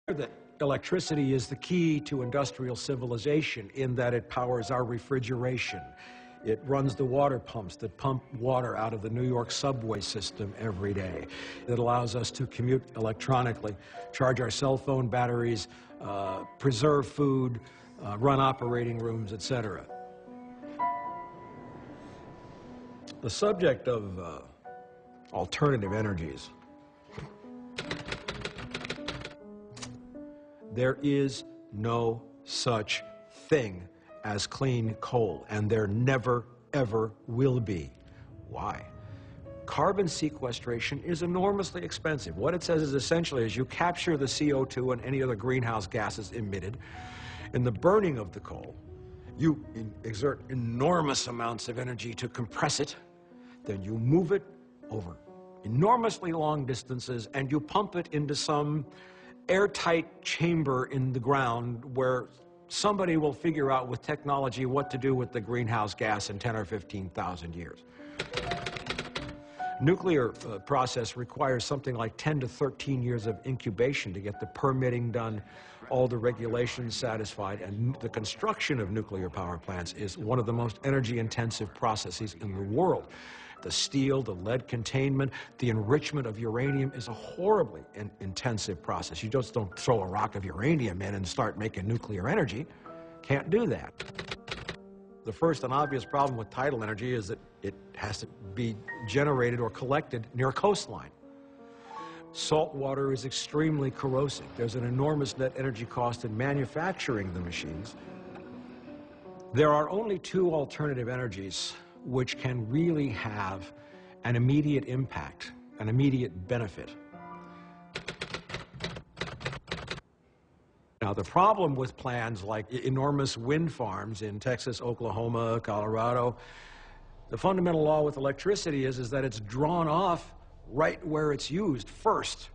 That electricity is the key to industrial civilization in that it powers our refrigeration. It runs the water pumps that pump water out of the New York subway system every day. It allows us to commute electronically, charge our cell phone batteries, preserve food, run operating rooms, etc. The subject of alternative energies. There is no such thing as clean coal, and there never, ever will be. Why? Carbon sequestration is enormously expensive. What it says is essentially is you capture the CO2 and any other greenhouse gases emitted. In the burning of the coal, you exert enormous amounts of energy to compress it, then you move it over enormously long distances, and you pump it into some airtight chamber in the ground where somebody will figure out with technology what to do with the greenhouse gas in 10 or 15,000 years. Nuclear process requires something like 10 to 13 years of incubation to get the permitting done, all the regulations satisfied, and the construction of nuclear power plants is one of the most energy-intensive processes in the world. The steel, the lead containment, the enrichment of uranium is a horribly intensive process. You just don't throw a rock of uranium in and start making nuclear energy. Can't do that. The first and obvious problem with tidal energy is that it has to be generated or collected near a coastline. Salt water is extremely corrosive. There's an enormous net energy cost in manufacturing the machines. There are only two alternative energies which can really have an immediate impact, an immediate benefit. Now, the problem with plans like enormous wind farms in Texas, Oklahoma, Colorado, the fundamental law with electricity is that it's drawn off right where it's used first.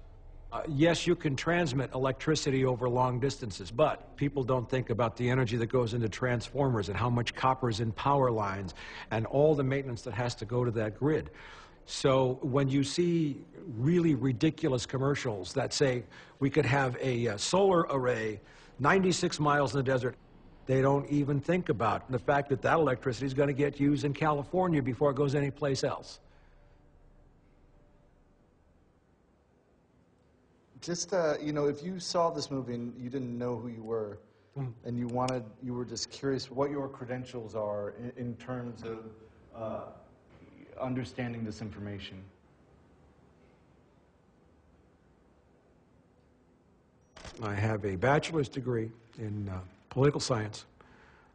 Yes, you can transmit electricity over long distances, but people don't think about the energy that goes into transformers and how much copper is in power lines and all the maintenance that has to go to that grid. So when you see really ridiculous commercials that say we could have a solar array 96 miles in the desert, they don't even think about the fact that that electricity is going to get used in California before it goes anyplace else. Just, you know, if you saw this movie and you didn't know who you were, and you were just curious what your credentials are in terms of understanding this information. I have a bachelor's degree in political science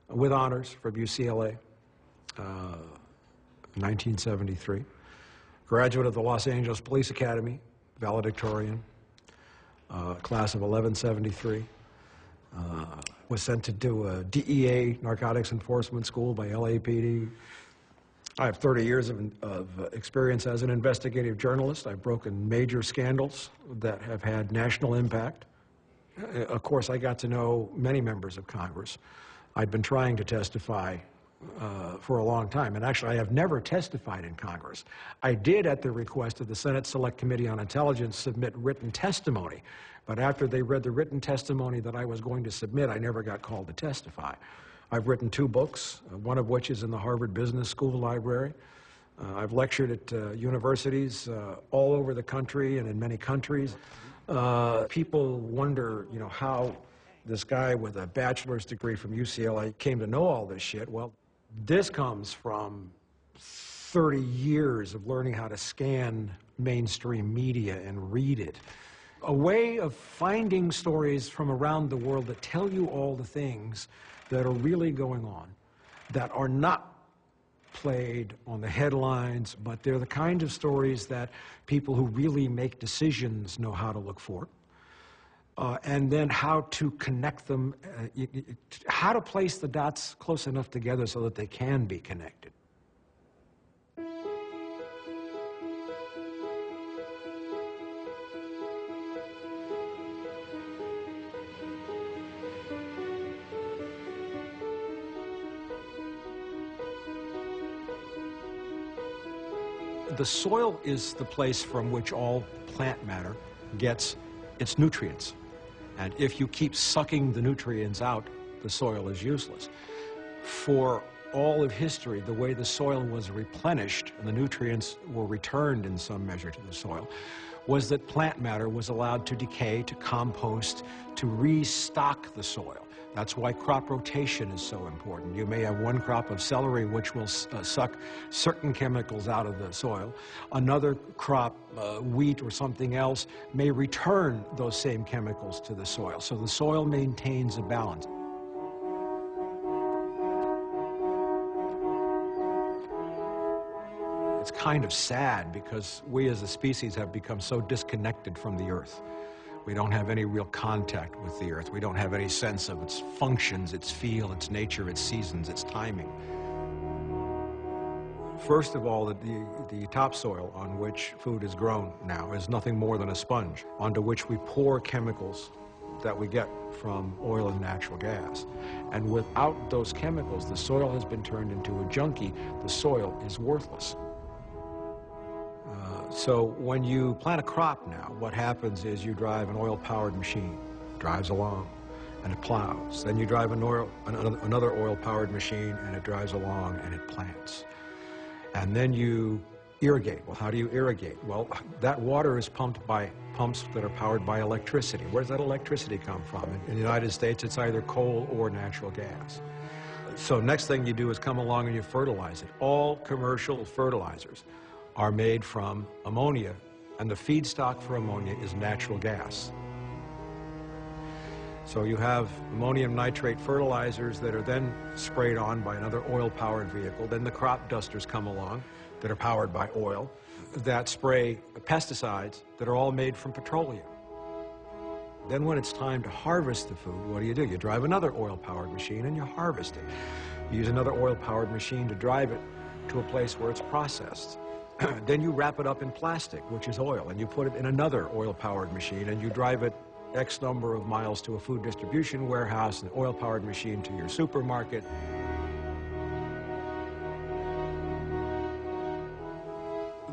with honors from UCLA, 1973. Graduate of the Los Angeles Police Academy, valedictorian. Class of 1173, was sent to do a DEA, Narcotics Enforcement School by LAPD. I have 30 years of experience as an investigative journalist. I've broken major scandals that have had national impact. Of course, I got to know many members of Congress. I'd been trying to testify for a long time, and actually I have never testified in Congress. I did, at the request of the Senate Select Committee on Intelligence, submit written testimony, but after they read the written testimony that I was going to submit, I never got called to testify. I've written 2 books, one of which is in the Harvard Business School Library. I've lectured at universities all over the country and in many countries. People wonder, you know, how this guy with a bachelor's degree from UCLA came to know all this shit. Well, this comes from 30 years of learning how to scan mainstream media and read it. A way of finding stories from around the world that tell you all the things that are really going on, that are not played on the headlines, but they're the kind of stories that people who really make decisions know how to look for. And then how to connect them, how to place the dots close enough together so that they can be connected. The soil is the place from which all plant matter gets its nutrients. And if you keep sucking the nutrients out, the soil is useless. For all of history, the way the soil was replenished and the nutrients were returned in some measure to the soil was that plant matter was allowed to decay, to compost, to restock the soil. That's why crop rotation is so important. You may have one crop of celery which will suck certain chemicals out of the soil. Another crop, wheat or something else, may return those same chemicals to the soil. So the soil maintains a balance. It's kind of sad because we as a species have become so disconnected from the earth. We don't have any real contact with the earth. We don't have any sense of its functions, its feel, its nature, its seasons, its timing. First of all, the topsoil on which food is grown now is nothing more than a sponge onto which we pour chemicals that we get from oil and natural gas. And without those chemicals, the soil has been turned into a junkie. The soil is worthless. So when you plant a crop now, what happens is you drive an oil-powered machine, drives along, and it plows. Then you drive another oil-powered machine, and it drives along, and it plants. And then you irrigate. Well, how do you irrigate? Well, that water is pumped by pumps that are powered by electricity. Where does that electricity come from? In the United States, it's either coal or natural gas. So next thing you do is come along and you fertilize it. All commercial fertilizers are made from ammonia, and the feedstock for ammonia is natural gas. So you have ammonium nitrate fertilizers that are then sprayed on by another oil-powered vehicle. Then the crop dusters come along that are powered by oil that spray pesticides that are all made from petroleum. Then when it's time to harvest the food, what do? You drive another oil-powered machine and you harvest it. You use another oil-powered machine to drive it to a place where it's processed. Then you wrap it up in plastic, which is oil, and you put it in another oil-powered machine, and you drive it X number of miles to a food distribution warehouse, an oil-powered machine to your supermarket.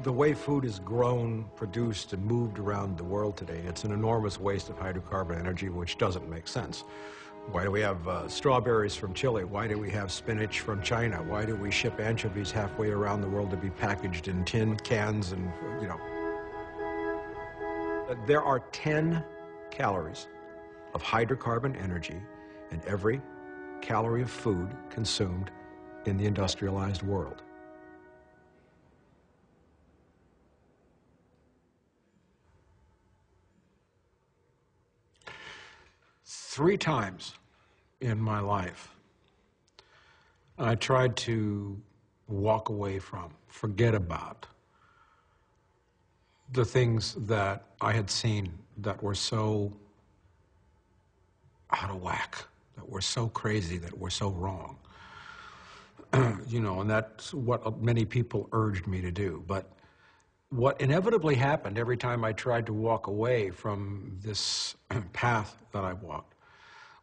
The way food is grown, produced, and moved around the world today, it's an enormous waste of hydrocarbon energy, which doesn't make sense. Why do we have strawberries from Chile? Why do we have spinach from China? Why do we ship anchovies halfway around the world to be packaged in tin cans and, you know? There are 10 calories of hydrocarbon energy in every calorie of food consumed in the industrialized world. Three times in my life, I tried to walk away from, forget about the things that I had seen that were so out of whack, that were so crazy, that were so wrong. You know, and that's what many people urged me to do. But what inevitably happened every time I tried to walk away from this path that I walked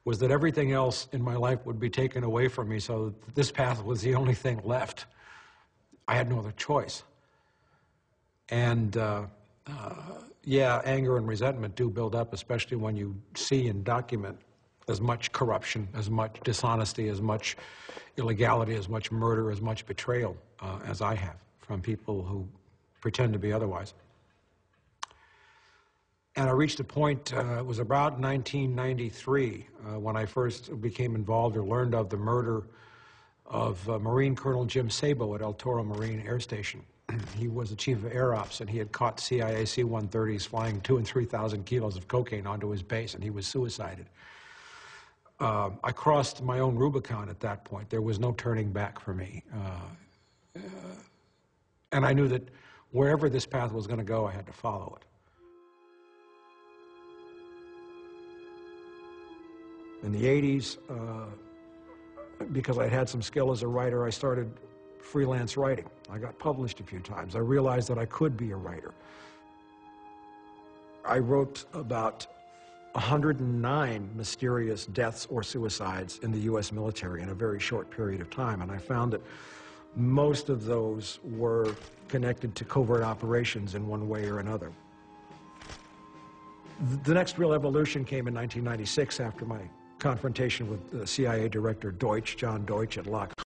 was that everything else in my life would be taken away from me, so that this path was the only thing left. I had no other choice. And yeah, anger and resentment do build up, especially when you see and document as much corruption, as much dishonesty, as much illegality, as much murder, as much betrayal as I have from people who pretend to be otherwise. And I reached a point, it was about 1993, when I first became involved or learned of the murder of Marine Colonel Jim Sabo at El Toro Marine Air Station. He was the chief of Air Ops, and he had caught CIA C-130s flying 2,000 and 3,000 kilos of cocaine onto his base, and he was suicided. I crossed my own Rubicon at that point. There was no turning back for me. And I knew that wherever this path was going to go, I had to follow it. In the 80s, because I'd had some skill as a writer, I started freelance writing. I got published a few times. I realized that I could be a writer. I wrote about 109 mysterious deaths or suicides in the U.S. military in a very short period of time, and I found that most of those were connected to covert operations in one way or another. The next real evolution came in 1996 after my confrontation with CIA Director Deutsch, John Deutsch at Lockhart.